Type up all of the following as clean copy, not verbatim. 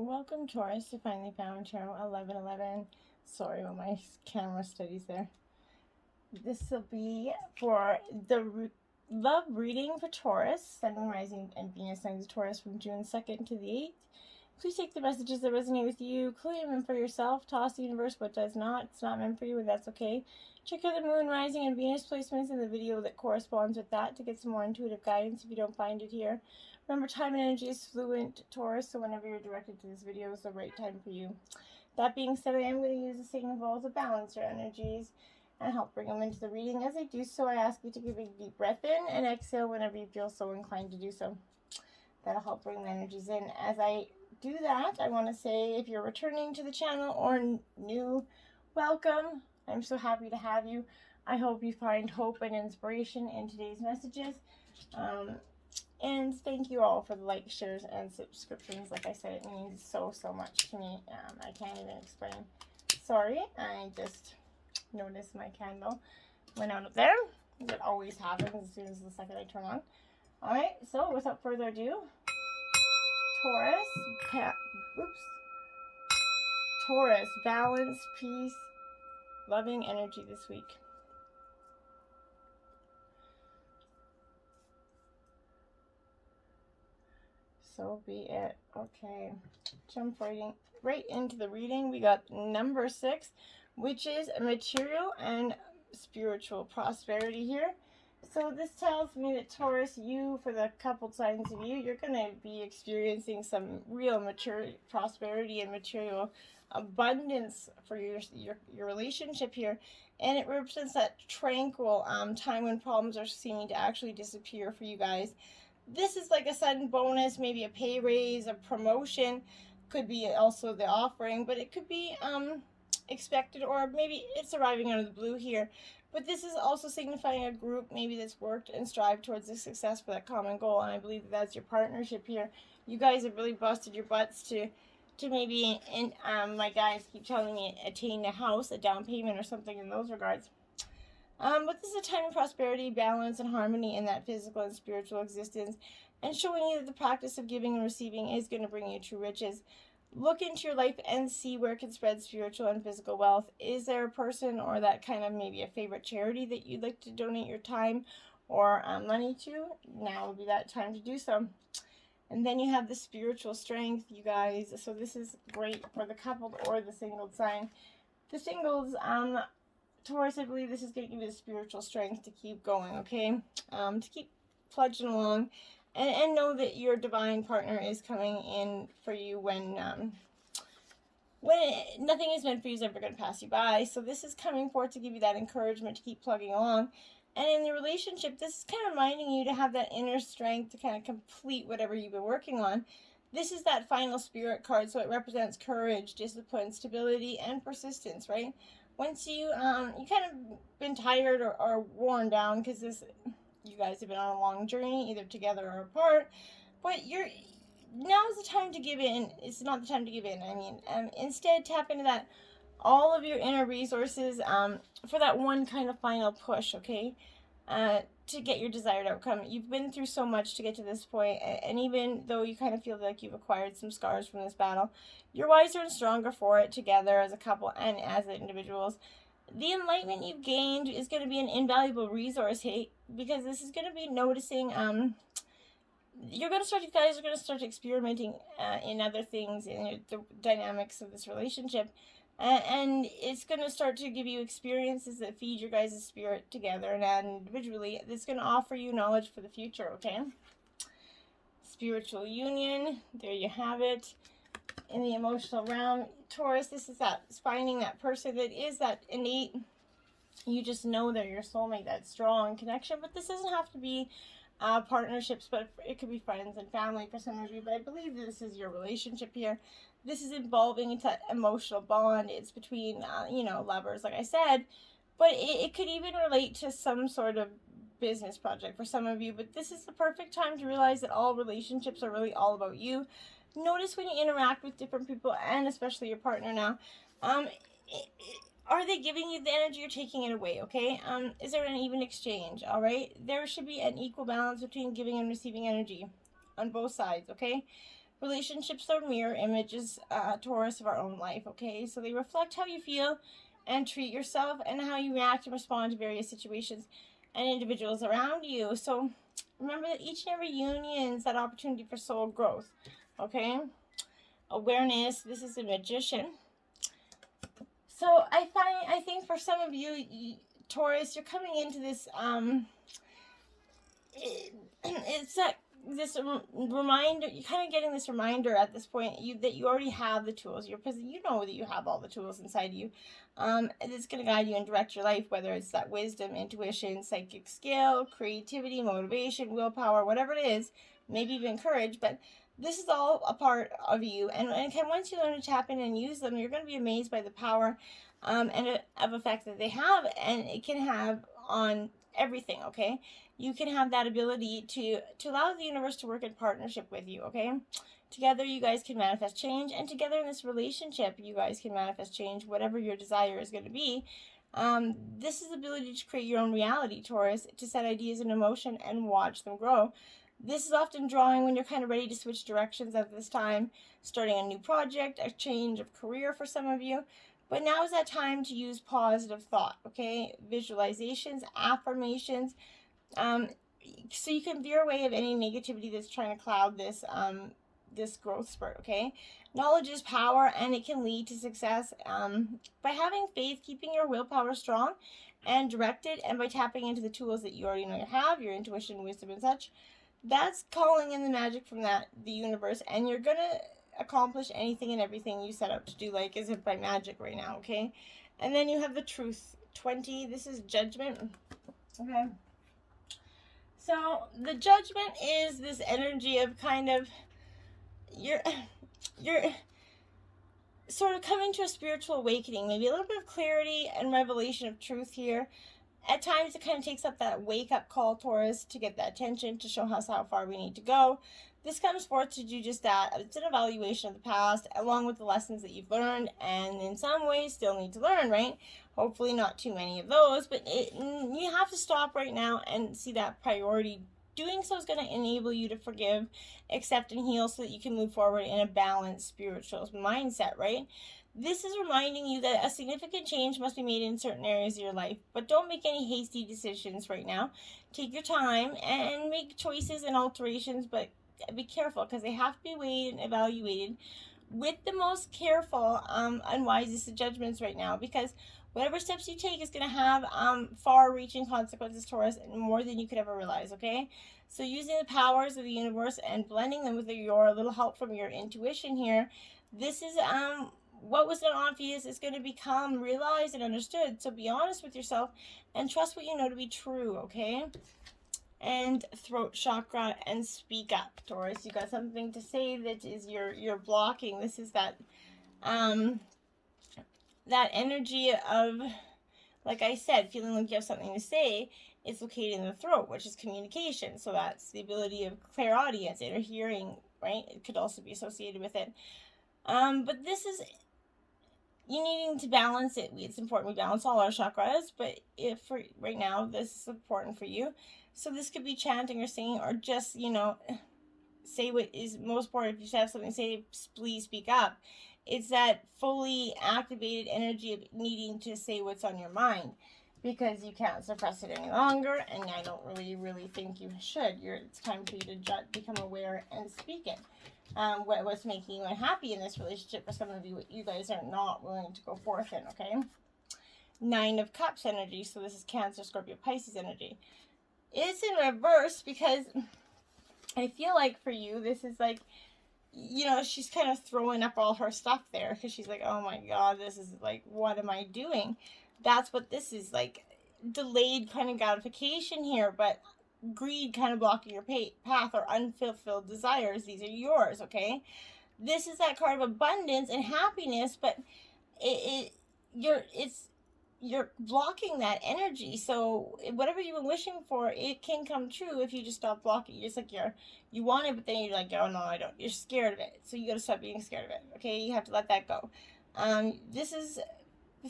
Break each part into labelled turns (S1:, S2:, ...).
S1: Welcome, Taurus, to Finally Found Tarot 1111. Sorry about my camera studies there. This will be for the love reading for Taurus, Sun, Rising, and Venus signs of Taurus from June 2nd to the 8th. Please take the messages that resonate with you, claim them for yourself, toss the universe what does not. It's not meant for you, and that's okay. Check out the Moon, Rising, and Venus placements in the video that corresponds with that to get some more intuitive guidance if you don't find it here. Remember, time and energy is fluent, Taurus, so whenever you're directed to this video is the right time for you. That being said, I am going to use the singing bowl to balance your energies and help bring them into the reading. As I do so, I ask you to give a deep breath in and exhale whenever you feel so inclined to do so. That'll help bring the energies in. As I do that, I want to say, if you're returning to the channel or new, welcome. I'm so happy to have you. I hope you find hope and inspiration in today's messages. And thank you all for the likes, shares, and subscriptions. Like I said, it means so much to me. I can't even explain. Sorry, I just noticed my candle went out up there. That always happens as soon as the second I turn on. Alright, so without further ado, Taurus, balance, peace, loving energy this week. So be it. Okay, jump right into the reading. We got number 6, which is material and spiritual prosperity here. So this tells me that Taurus, you, for the coupled signs of you, you're going to be experiencing some real material prosperity and material abundance for your relationship here. And it represents that tranquil time when problems are seeming to actually disappear for you guys. This is like a sudden bonus, maybe a pay raise, a promotion, could be also the offering, but it could be expected, or maybe it's arriving out of the blue here. But this is also signifying a group maybe that's worked and strived towards the success for that common goal, and I believe that that's your partnership here. You guys have really busted your butts to maybe, and my guys keep telling me, attain a house, a down payment, or something in those regards. But this is a time of prosperity, balance, and harmony in that physical and spiritual existence, and showing you that the practice of giving and receiving is going to bring you true riches. Look into your life and see where it can spread spiritual and physical wealth. Is there a person or that kind of maybe a favorite charity that you'd like to donate your time or money to? Now would be that time to do so. And then you have the spiritual strength, you guys. So this is great for the coupled or the singled sign. The singles, Taurus, I believe this is going to give you the spiritual strength to keep going, okay? To keep plunging along. And know that your divine partner is coming in for you when nothing is meant for you is ever going to pass you by. So this is coming forth to give you that encouragement to keep plugging along. And in the relationship, this is kind of reminding you to have that inner strength to kind of complete whatever you've been working on. This is that final spirit card, so it represents courage, discipline, stability, and persistence, right? Once you kind of been tired or worn down, because you guys have been on a long journey, either together or apart, but now is the time to give in. It's not the time to give in. I mean, instead tap into that, all of your inner resources for that one kind of final push, okay? To get your desired outcome. You've been through so much to get to this point, and even though you kind of feel like you've acquired some scars from this battle, you're wiser and stronger for it together as a couple and as individuals. The enlightenment you've gained is going to be an invaluable resource, hey, because this is going to be noticing, you guys are going to start experimenting in other things, in the dynamics of this relationship, and it's going to start to give you experiences that feed your guys' spirit together and individually. It's going to offer you knowledge for the future, okay? Spiritual union, there you have it. In the emotional realm, Taurus, this is that finding that person that is that innate, you just know they're your soulmate, that strong connection. But this doesn't have to be partnerships, but it could be friends and family for some of you. But I believe this is your relationship here. This is involving into that emotional bond. It's between lovers, like I said, but it could even relate to some sort of business project for some of you. But this is the perfect time to realize that all relationships are really all about you. Notice when you interact with different people, and especially your partner now, are they giving you the energy or taking it away, okay? Is there an even exchange, all right? There should be an equal balance between giving and receiving energy on both sides, okay? Relationships are mirror images, Taurus, of our own life, okay? So they reflect how you feel and treat yourself and how you react and respond to various situations and individuals around you. So remember that each and every union is that opportunity for soul growth, okay? Awareness, this is a magician. So I think for some of you, Taurus, you're coming into this, it's that this reminder, you're kind of getting this reminder at this point that you already have the tools. You know that you have all the tools inside you. It's going to guide you and direct your life, whether it's that wisdom, intuition, psychic skill, creativity, motivation, willpower, whatever it is, maybe even courage. But this is all a part of you. And once you learn to tap in and use them, you're going to be amazed by the power and of effect that they have, and it can have on everything, okay? You can have that ability to allow the universe to work in partnership with you, okay? Together, you guys can manifest change, and together in this relationship, you guys can manifest change, whatever your desire is going to be. This is the ability to create your own reality, Taurus, to set ideas in motion and watch them grow. This is often drawing when you're kind of ready to switch directions at this time, starting a new project, a change of career for some of you. But now is that time to use positive thought, okay? Visualizations, affirmations, so you can veer away of any negativity that's trying to cloud this this growth spurt, okay? Knowledge is power, and it can lead to success by having faith, keeping your willpower strong and directed, and by tapping into the tools that you already know you have, your intuition, wisdom, and such. That's calling in the magic from the universe, and you're gonna accomplish anything and everything you set out to do, like as if by magic right now, okay? And then you have the truth, 20. This is judgment, okay? So the judgment is this energy of kind of you're sort of coming to a spiritual awakening, maybe a little bit of clarity and revelation of truth here. At times, it kind of takes up that wake-up call, Taurus, to get that attention, to show us how far we need to go. This comes forth to do just that. It's an evaluation of the past, along with the lessons that you've learned, and in some ways still need to learn, right? Hopefully not too many of those, but you have to stop right now and see that priority. Doing so is going to enable you to forgive, accept, and heal so that you can move forward in a balanced spiritual mindset, right? This is reminding you that a significant change must be made in certain areas of your life, but don't make any hasty decisions right now. Take your time and make choices and alterations, but be careful, because they have to be weighed and evaluated with the most careful and wisest of judgments right now, because whatever steps you take is going to have far-reaching consequences, Taurus, and more than you could ever realize, okay? So using the powers of the universe and blending them with your little help from your intuition here, this is what was not obvious is going to become realized and understood. So be honest with yourself and trust what you know to be true, okay? And throat chakra, and speak up, Taurus. You got something to say that is you're blocking. This is that that energy of, like I said, feeling like you have something to say. It's located in the throat, which is communication. So that's the ability of clairaudience, inner hearing, right? It could also be associated with it. But this is you needing to balance it. It's important we balance all our chakras, but if for right now this is important for you. So this could be chanting or singing, or just, say what is most important. If you have something to say, please speak up. It's that fully activated energy of needing to say what's on your mind, because you can't suppress it any longer, and I don't really think you should. It's time for you to become aware and speak it. What's making you unhappy in this relationship? For some of you, you guys are not willing to go forth in, okay? 9 of Cups energy, so this is Cancer, Scorpio, Pisces energy. It's in reverse, because I feel like for you, this is like, she's kind of throwing up all her stuff there, because she's like, oh my God, this is like, what am I doing? That's what this is, like, delayed kind of gratification here, but greed kind of blocking your path, or unfulfilled desires. These are yours, okay? This is that card of abundance and happiness, but you're blocking that energy. So whatever you've been wishing for, it can come true if you just stop blocking. You're just like, you want it, but then you're like, oh no, I don't. You're scared of it. So you got to stop being scared of it, okay? You have to let that go. This is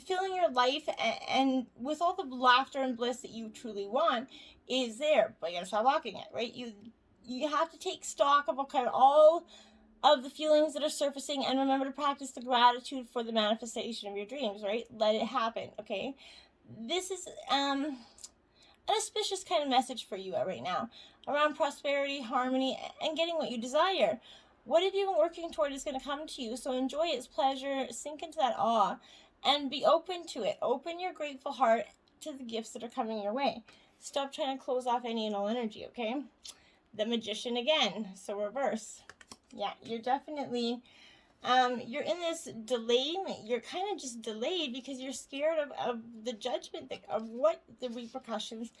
S1: filling your life, and with all the laughter and bliss that you truly want is there, but you got to stop blocking it, right? You have to take stock of all of the feelings that are surfacing, and remember to practice the gratitude for the manifestation of your dreams, right? Let it happen, okay? This is an auspicious kind of message for you right now around prosperity, harmony, and getting what you desire. What have you been working toward is going to come to you, so enjoy its pleasure, sink into that awe, and be open to it. Open your grateful heart to the gifts that are coming your way. Stop trying to close off any and all energy, okay? The Magician again, so reverse. Yeah, you're definitely, you're in this delay. You're kind of just delayed because you're scared of the judgment, of what the repercussions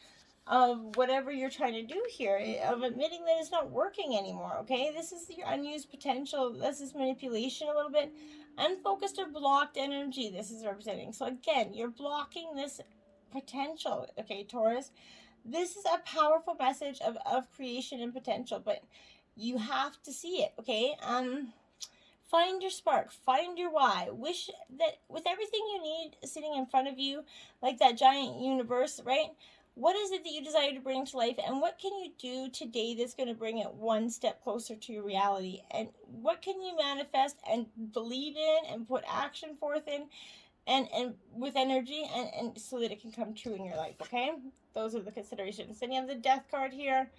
S1: of whatever you're trying to do here, of admitting that it's not working anymore, okay? This is your unused potential. This is manipulation a little bit. Unfocused or blocked energy this is representing. So again, you're blocking this potential, okay, Taurus? This is a powerful message of creation and potential, but you have to see it, okay? Find your spark, find your why. Wish that with everything you need sitting in front of you, like that giant universe, right? What is it that you desire to bring to life, and what can you do today that's going to bring it one step closer to your reality? And what can you manifest and believe in and put action forth in, and with energy, and so that it can come true in your life, okay? Those are the considerations. Then you have the Death card here.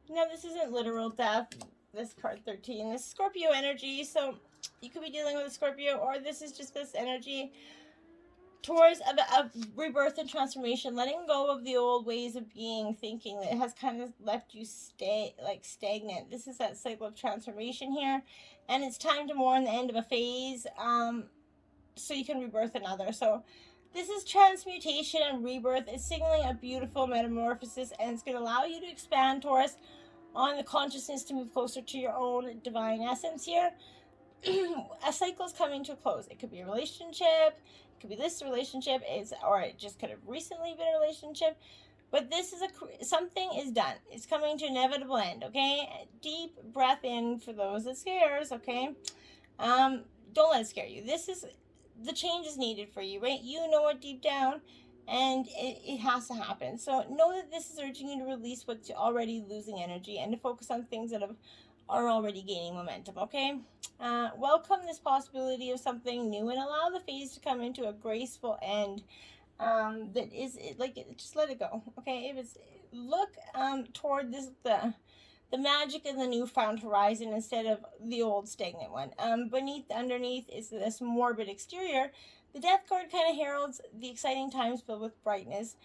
S1: Now, this isn't literal death. This card 13, this Scorpio energy. So you could be dealing with a Scorpio, or this is just this energy towards a rebirth and transformation, letting go of the old ways of being, thinking that has kind of left you stagnant. This is that cycle of transformation here, and it's time to mourn the end of a phase, so you can rebirth another. So this is transmutation and rebirth. It's signaling a beautiful metamorphosis, and it's going to allow you to expand, Taurus, on the consciousness to move closer to your own divine essence here. A cycle is coming to a close. It could be a relationship, it could be this relationship, or it just could have recently been a relationship. But this is something is done. It's coming to an inevitable end, okay? Deep breath in for those that scares, okay? Don't let it scare you. The change is needed for you, right? You know it deep down, and it has to happen. So know that this is urging you to release what's already losing energy and to focus on things that are already gaining momentum, okay? Welcome this possibility of something new and allow the phase to come into a graceful end. That is just let it go, okay? Look toward the magic in the newfound horizon instead of the old stagnant one. Underneath is this morbid exterior. The Death card kind of heralds the exciting times filled with brightness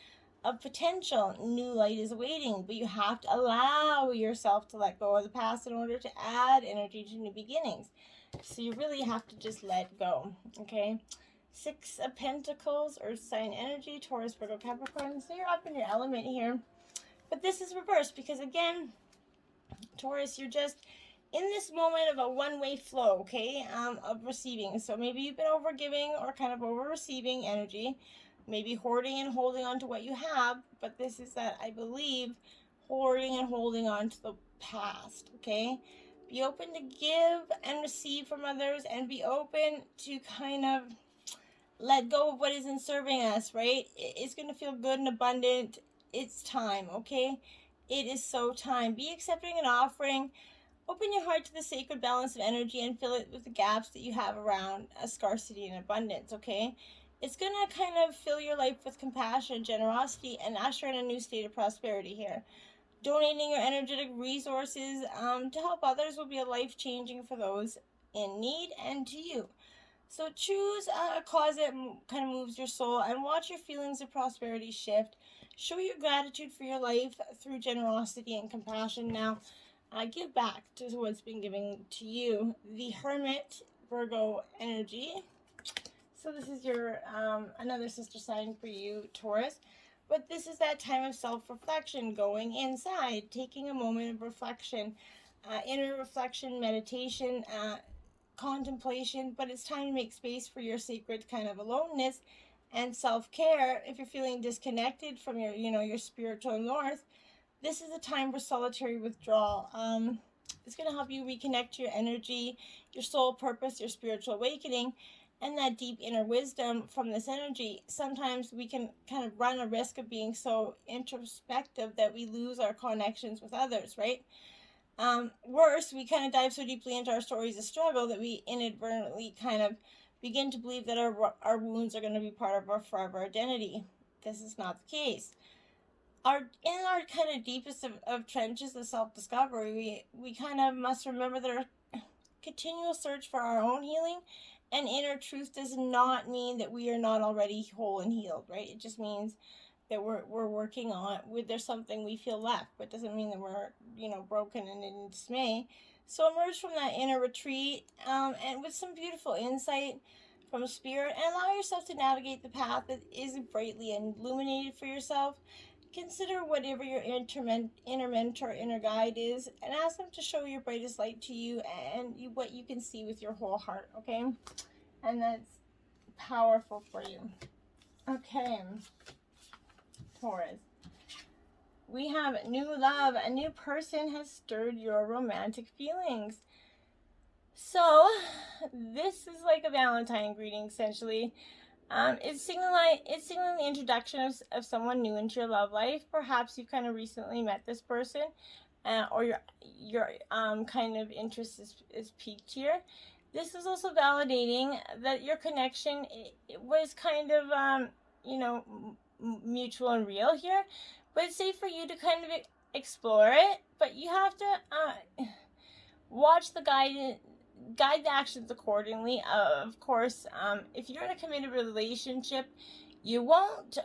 S1: of potential. New light is awaiting, but you have to allow yourself to let go of the past in order to add energy to new beginnings. So you really have to just let go, okay? 6 of Pentacles, Earth sign energy, Taurus, Virgo, Capricorn. So you're up in your element here. But this is reversed because, again, Taurus, you're just in this moment of a one-way flow, okay, of receiving. So maybe you've been over-giving or kind of over-receiving energy, maybe hoarding and holding on to what you have, but this is that, I believe, hoarding and holding on to the past, okay? Be open to give and receive from others, and be open to kind of let go of what isn't serving us, right? It's going to feel good and abundant. It's time, okay? It is so time. Be accepting and offering. Open your heart to the sacred balance of energy and fill it with the gaps that you have around scarcity and abundance, okay? It's going to kind of fill your life with compassion, generosity, and usher in a new state of prosperity here. Donating your energetic resources to help others will be life-changing for those in need and to you. So choose a cause that kind of moves your soul, and watch your feelings of prosperity shift. Show your gratitude for your life through generosity and compassion. Now, give back to what's been given to you. The Hermit, Virgo energy. So this is your another sister sign for you, Taurus. But this is that time of self-reflection, going inside, taking a moment of reflection, inner reflection, meditation, contemplation. But it's time to make space for your sacred kind of aloneness and self-care. If you're feeling disconnected from your spiritual north, this is a time for solitary withdrawal. It's going to help you reconnect your energy, your soul purpose, your spiritual awakening, and that deep inner wisdom from this energy. Sometimes we can kind of run a risk of being so introspective that we lose our connections with others, right? Worse, we kind of dive so deeply into our stories of struggle that we inadvertently kind of begin to believe that our wounds are going to be part of our forever identity. This is not the case. In our kind of deepest of trenches of self-discovery, we kind of must remember that our continual search for our own healing and inner truth does not mean that we are not already whole and healed, right? It just means that we're working on with there's something we feel left, but doesn't mean that we're broken and in dismay. So emerge from that inner retreat, and with some beautiful insight from spirit, and allow yourself to navigate the path that is brightly illuminated for yourself. Consider whatever your inner mentor, inner guide is, and ask them to show your brightest light to you and what you can see with your whole heart, okay? And that's powerful for you. Okay, Taurus. We have new love. A new person has stirred your romantic feelings. So, this is like a Valentine greeting, essentially. It's signaling the introduction of someone new into your love life. Perhaps you've kind of recently met this person, or your kind of interest is peaked here. This is also validating that your connection was kind of mutual and real here, but it's safe for you to kind of explore it. But you have to watch the guide the actions accordingly. Of course, if you're in a committed relationship, you won't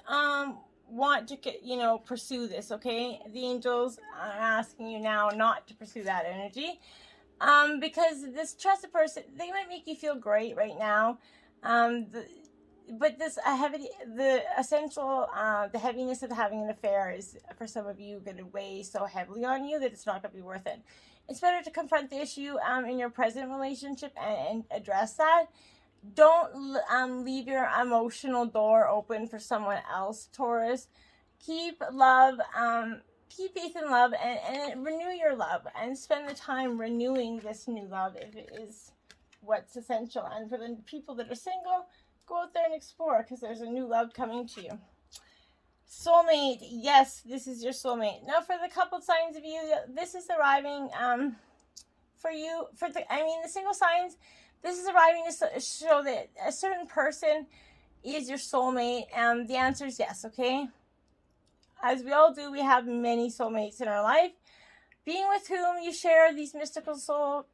S1: want to pursue this, okay? The angels are asking you now not to pursue that energy, because this trusted person, they might make you feel great right now, but this the heaviness of having an affair is, for some of you, going to weigh so heavily on you that it's not going to be worth it. It's better to confront the issue in your present relationship and address that. Don't leave your emotional door open for someone else, Taurus. Keep faith in love, and renew your love, and spend the time renewing this new love if it is what's essential. And for the people that are single, go out there and explore, because there's a new love coming to you. Soulmate, yes, this is your soulmate. Now, for the coupled signs of you, this is arriving for you. The single signs, this is arriving to show that a certain person is your soulmate. The answer is yes, okay? As we all do, we have many soulmates in our life. Being with whom you share these mystical soul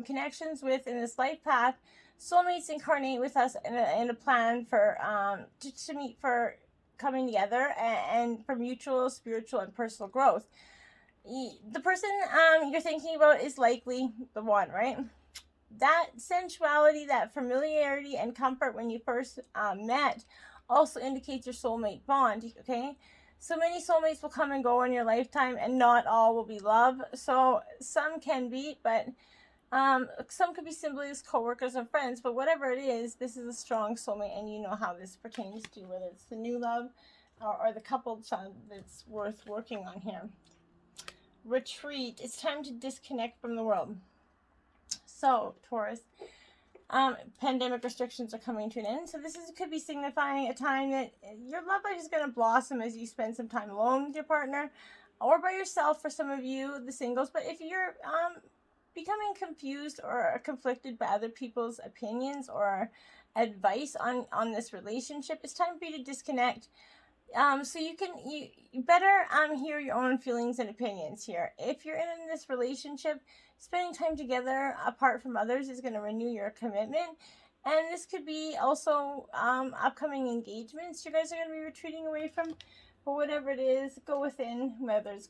S1: connections with in this life path, soulmates incarnate with us in a plan for to meet for coming together and for mutual spiritual and personal growth. The person you're thinking about is likely the one, right? That sensuality, that familiarity and comfort when you first met also indicates your soulmate bond, okay? So many soulmates will come and go in your lifetime, and not all will be love. So some can be, but some could be simply as co-workers and friends. But whatever it is, this is a strong soulmate, and you know how this pertains to, whether it's the new love or the coupled child that's worth working on here. Retreat. It's time to disconnect from the world. So, Taurus, pandemic restrictions are coming to an end. So this could be signifying a time that your love life is going to blossom as you spend some time alone with your partner, or by yourself for some of you, the singles. But if you're becoming confused or conflicted by other people's opinions or advice on this relationship, it's time for you to disconnect. So you better hear your own feelings and opinions here. If you're in this relationship, spending time together apart from others is going to renew your commitment. And this could be also upcoming engagements you guys are going to be retreating away from. But whatever it is, go within, whether it's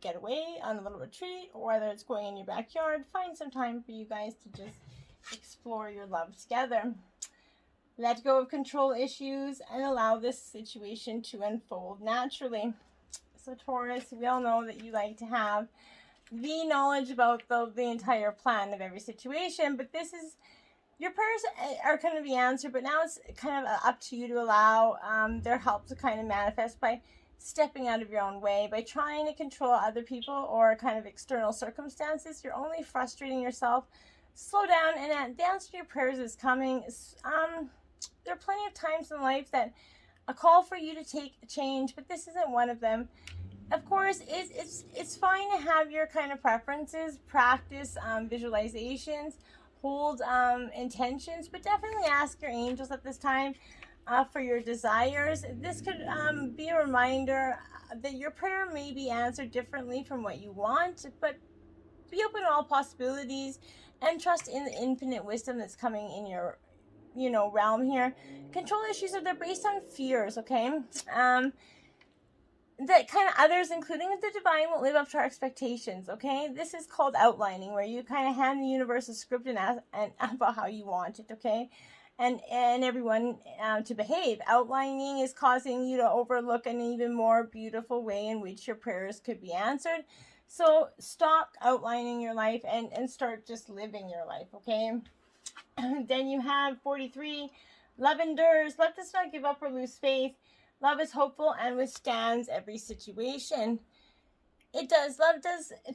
S1: get away on a little retreat, or whether it's going in your backyard. Find some time for you guys to just explore your love together. Let go of control issues and allow this situation to unfold naturally. So Taurus, we all know that you like to have the knowledge about the entire plan of every situation, but this is, your prayers are kind of the answer, but now it's kind of up to you to allow their help to kind of manifest by stepping out of your own way. By trying to control other people or kind of external circumstances, you're only frustrating yourself. Slow down, and the answer to your prayers is coming. There are plenty of times in life that a call for you to take a change, but this isn't one of them. of course, it's fine to have your kind of preferences, practice visualizations, hold intentions, but definitely ask your angels at this time for your desires. This could be a reminder that your prayer may be answered differently from what you want, but be open to all possibilities and trust in the infinite wisdom that's coming in your realm here. Control issues are they're based on fears, okay? That kind of others, including the divine, won't live up to our expectations, okay? This is called outlining, where you kind of hand the universe a script and about how you want it, okay? And everyone to behave. Outlining is causing you to overlook an even more beautiful way in which your prayers could be answered. So stop outlining your life and start just living your life, okay? Then you have 43. Love endures. Love does not give up or lose faith. Love is hopeful and withstands every situation. It does.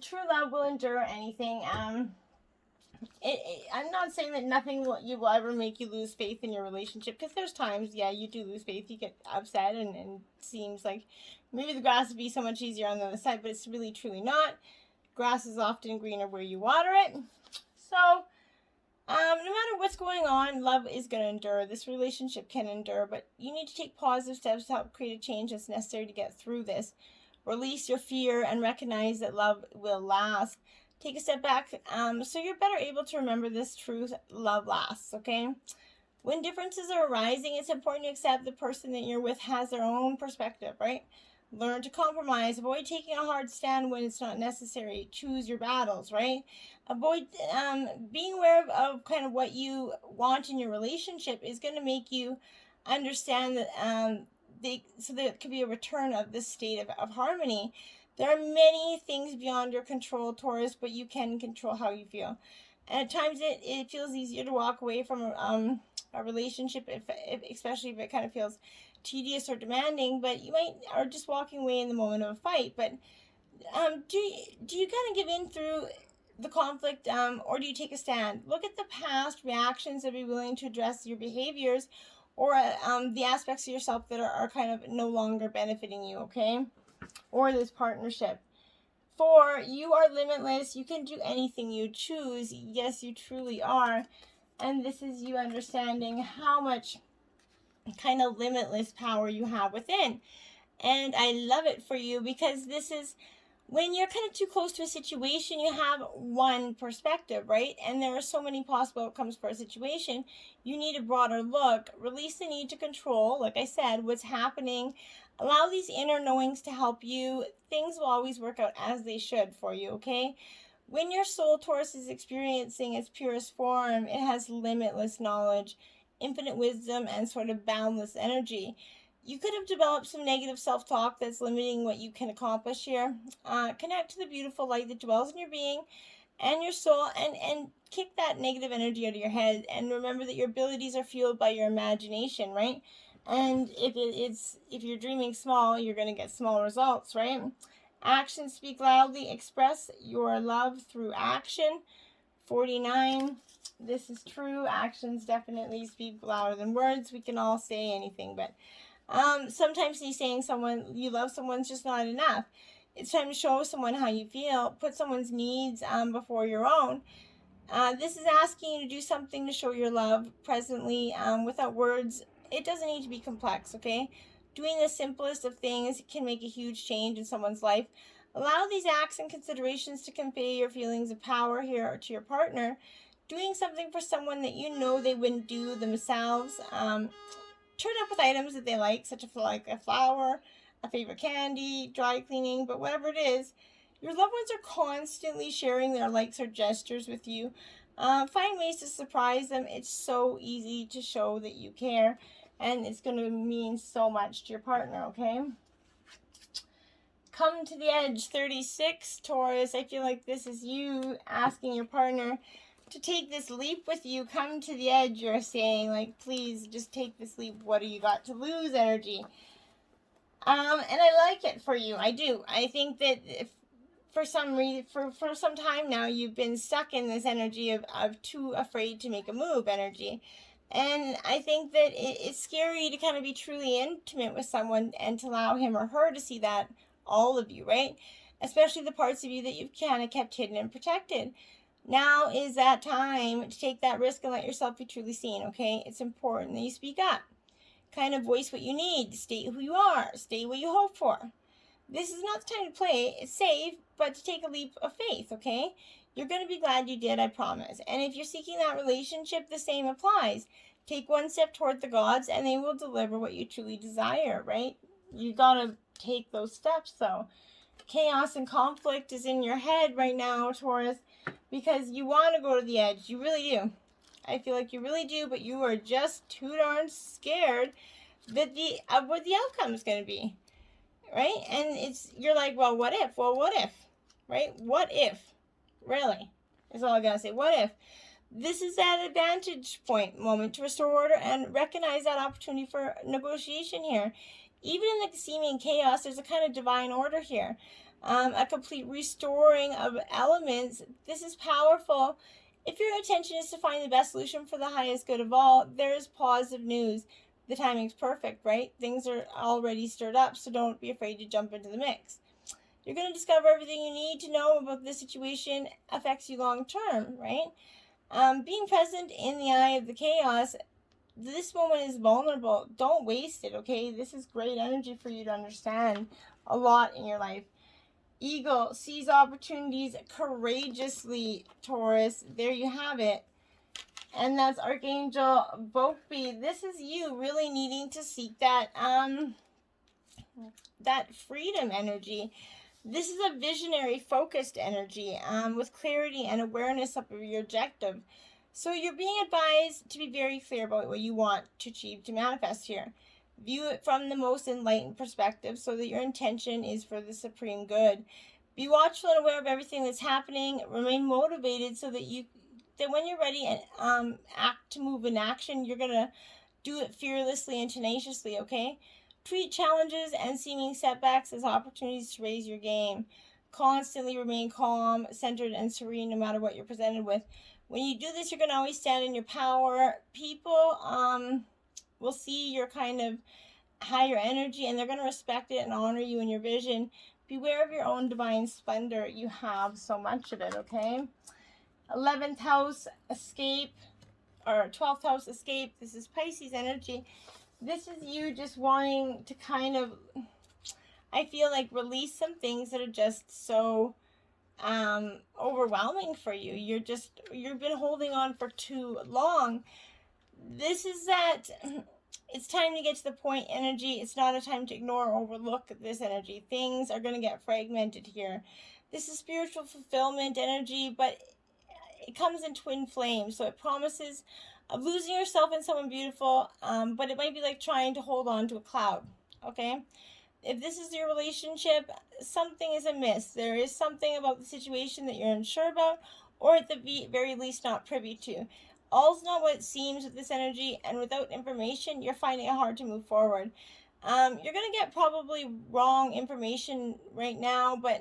S1: True love will endure anything. I'm not saying that you will ever make you lose faith in your relationship, because there's times, yeah, you do lose faith. You get upset and seems like maybe the grass would be so much easier on the other side, but it's really truly not. Grass is often greener where you water it. So, no matter what's going on, love is going to endure. This relationship can endure, but you need to take positive steps to help create a change that's necessary to get through this. Release your fear and recognize that love will last. Take a step back so you're better able to remember this truth: love lasts, okay? When differences are arising, it's important to accept the person that you're with has their own perspective, right? Learn to compromise. Avoid taking a hard stand when it's not necessary. Choose your battles, right? Avoid being aware of kind of what you want in your relationship is going to make you understand that so that it could be a return of this state of harmony. There are many things beyond your control, Taurus, but you can control how you feel. And at times it feels easier to walk away from a relationship, especially if it kind of feels tedious or demanding, but you might are just walking away in the moment of a fight. But do you kind of give in through the conflict, or do you take a stand? Look at the past reactions and be willing to address your behaviors or the aspects of yourself that are kind of no longer benefiting you, okay? Or this partnership. 4, you are limitless. You can do anything you choose. Yes, you truly are. And this is you understanding how much kind of limitless power you have within. And I love it for you, because this is when you're kind of too close to a situation, you have one perspective, right? And there are so many possible outcomes for a situation. You need a broader look. Release the need to control, like I said, what's happening. Allow these inner knowings to help you. Things will always work out as they should for you, okay? When your soul, Taurus, is experiencing its purest form, it has limitless knowledge, infinite wisdom, and sort of boundless energy. You could have developed some negative self-talk that's limiting what you can accomplish here. Connect to the beautiful light that dwells in your being and your soul, and kick that negative energy out of your head. And remember that your abilities are fueled by your imagination, right? And if you're dreaming small, you're going to get small results, right? Actions speak loudly. Express your love through action. 49. This is true. Actions definitely speak louder than words. We can all say anything, but sometimes saying you love someone's just not enough. It's time to show someone how you feel. Put someone's needs before your own. This is asking you to do something to show your love presently without words. It doesn't need to be complex, okay? Doing the simplest of things can make a huge change in someone's life. Allow these acts and considerations to convey your feelings of power here to your partner. Doing something for someone that you know they wouldn't do themselves. Turn up with items that they like, such as like a flower, a favorite candy, dry cleaning, but whatever it is, your loved ones are constantly sharing their likes or gestures with you. Find ways to surprise them. It's so easy to show that you care, and it's going to mean so much to your partner, okay? Come to the edge, 36, Taurus. I feel like this is you asking your partner to take this leap with you. Come to the edge, you're saying, like, please just take this leap. What do you got to lose energy? And I like it for you. I do. I think that if for some reason, for some time now, you've been stuck in this energy of too afraid to make a move energy. And I think that it's scary to kind of be truly intimate with someone and to allow him or her to see that all of you, right? Especially the parts of you that you've kind of kept hidden and protected. Now is that time to take that risk and let yourself be truly seen, okay? It's important that you speak up. Kind of voice what you need, state who you are, state what you hope for. This is not the time to play it safe, but to take a leap of faith, okay? You're going to be glad you did, I promise. And if you're seeking that relationship, the same applies. Take one step toward the gods, and they will deliver what you truly desire, right? You got to take those steps, though. Chaos and conflict is in your head right now, Taurus, because you want to go to the edge. You really do. I feel like you really do, but you are just too darn scared that of what the outcome is going to be, right? And you're like, well, what if? Well, what if, right? What if? Really, is all I gotta say. What if? This is that advantage point moment to restore order and recognize that opportunity for negotiation here. Even in the seeming chaos, there's a kind of divine order here. A complete restoring of elements. This is powerful. If your intention is to find the best solution for the highest good of all, there is positive news. The timing's perfect, right? Things are already stirred up, so don't be afraid to jump into the mix. You're going to discover everything you need to know about this situation affects you long term, right? Being present in the eye of the chaos, this moment is vulnerable. Don't waste it, okay? This is great energy for you to understand a lot in your life. Eagle sees opportunities courageously, Taurus. There you have it. And that's Archangel Bokbi. This is you really needing to seek that freedom energy. This is a visionary, focused energy with clarity and awareness of your objective. So you're being advised to be very clear about what you want to achieve, to manifest here. View it from the most enlightened perspective so that your intention is for the supreme good. Be watchful and aware of everything that's happening. Remain motivated so that when you're ready and act to move in action, you're going to do it fearlessly and tenaciously, okay? Treat challenges and seeming setbacks as opportunities to raise your game. Constantly remain calm, centered, and serene no matter what you're presented with. When you do this, you're going to always stand in your power. People will see your kind of higher energy, and they're going to respect it and honor you and your vision. Beware of your own divine splendor. You have so much of it, okay? 11th house, escape, or 12th house, escape. This is Pisces energy. This is you just wanting to kind of, I feel like, release some things that are just so overwhelming for you. You've been holding on for too long. This is that it's time to get to the point energy. It's not a time to ignore or overlook this energy. Things are going to get fragmented here. This is spiritual fulfillment energy, but it comes in twin flames. So it promises of losing yourself in someone beautiful, but it might be like trying to hold on to a cloud, okay? If this is your relationship, something is amiss. There is something about the situation that you're unsure about, or at the very least not privy to. All's not what it seems with this energy, and without information, you're finding it hard to move forward. You're going to get probably wrong information right now, but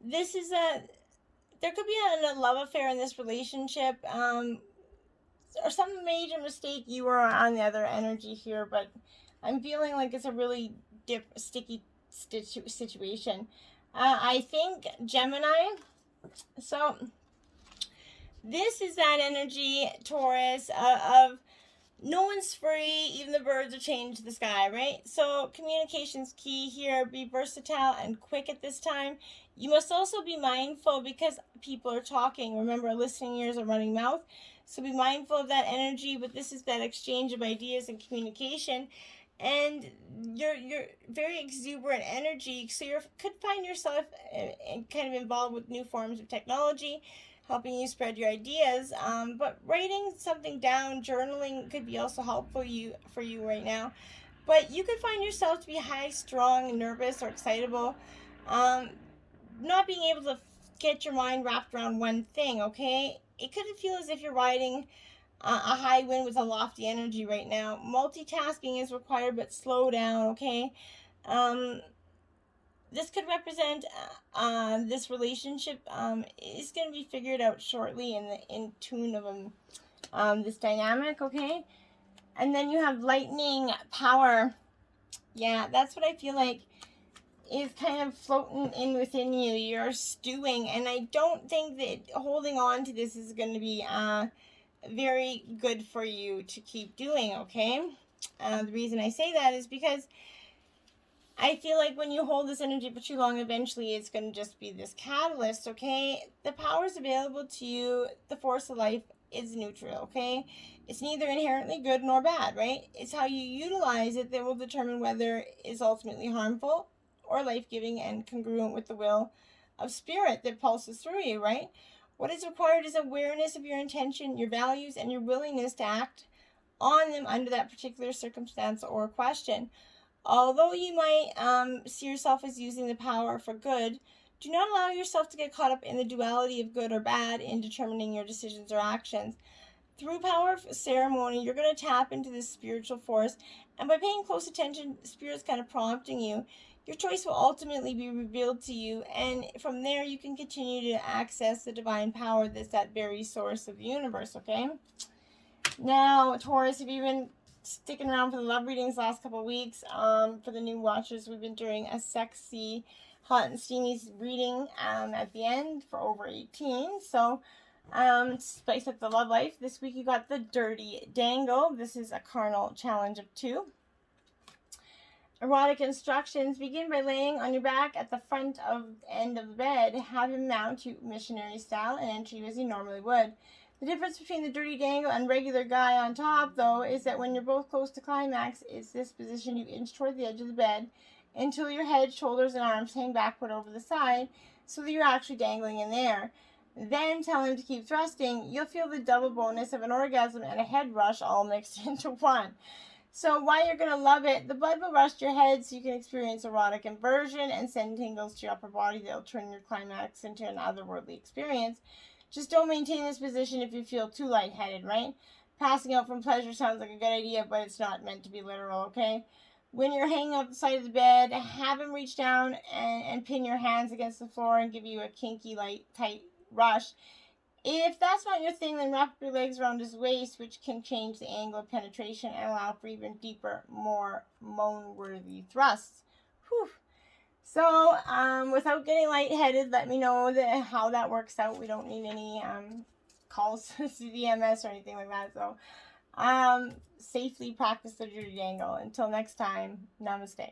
S1: this is there could be a love affair in this relationship, or some major mistake you are on the other energy here, but I'm feeling like it's a really sticky situation. I think Gemini. So this is that energy, Taurus, of no one's free, even the birds are chained to the sky, right? So communication's key here. Be versatile and quick at this time. You must also be mindful because people are talking. Remember, listening ears are running mouth. So be mindful of that energy, but this is that exchange of ideas and communication. And you're very exuberant energy, so you could find yourself kind of involved with new forms of technology, helping you spread your ideas. But writing something down, journaling could be also helpful for you right now. But you could find yourself to be high, strung, nervous, or excitable. Not being able to get your mind wrapped around one thing, okay? It could feel as if you're riding a high wind with a lofty energy right now. Multitasking is required, but slow down, okay? This could represent this relationship is going to be figured out shortly in tune of this dynamic, okay? And then you have lightning power. Yeah, that's what I feel like. is kind of floating in within you. You're stewing, and I don't think that holding on to this is going to be very good for you to keep doing, okay? The reason I say that is because I feel like when you hold this energy for too long, eventually it's going to just be this catalyst, okay? The power is available to you. The force of life is neutral, okay? It's neither inherently good nor bad, right? It's how you utilize it that will determine whether it's ultimately harmful or life-giving and congruent with the will of spirit that pulses through you, right? What is required is awareness of your intention, your values, and your willingness to act on them under that particular circumstance or question. Although you might see yourself as using the power for good, do not allow yourself to get caught up in the duality of good or bad in determining your decisions or actions. Through power of ceremony, you're going to tap into this spiritual force, and by paying close attention, Spirit's kind of prompting you, your choice will ultimately be revealed to you, and from there you can continue to access the divine power that's that very source of the universe, okay? Now, Taurus, if you've been sticking around for the love readings last couple of weeks, for the new watchers, we've been doing a sexy, hot and steamy reading at the end for over 18. So, spice up the love life. This week you got the Dirty Dangle. This is a carnal challenge of 2. Erotic instructions. Begin by laying on your back at the front of end of the bed. Have him mount you missionary style and enter you as he normally would. The difference between the Dirty Dangle and regular guy on top, though, is that when you're both close to climax, it's this position you inch toward the edge of the bed until your head, shoulders, and arms hang backward over the side so that you're actually dangling in there. Then tell him to keep thrusting. You'll feel the double bonus of an orgasm and a head rush all mixed into one. So while you're going to love it, the blood will rush to your head so you can experience erotic inversion and send tingles to your upper body that'll turn your climax into an otherworldly experience. Just don't maintain this position if you feel too lightheaded, right? Passing out from pleasure sounds like a good idea, but it's not meant to be literal, okay? When you're hanging off the side of the bed, have him reach down and pin your hands against the floor and give you a kinky, light, tight rush. If that's not your thing, then wrap your legs around his waist, which can change the angle of penetration and allow for even deeper, more moan-worthy thrusts. Whew. So, without getting lightheaded, let me know how that works out. We don't need any calls to CDMS or anything like that. So, safely practice the Dirty Dangle. Until next time, namaste.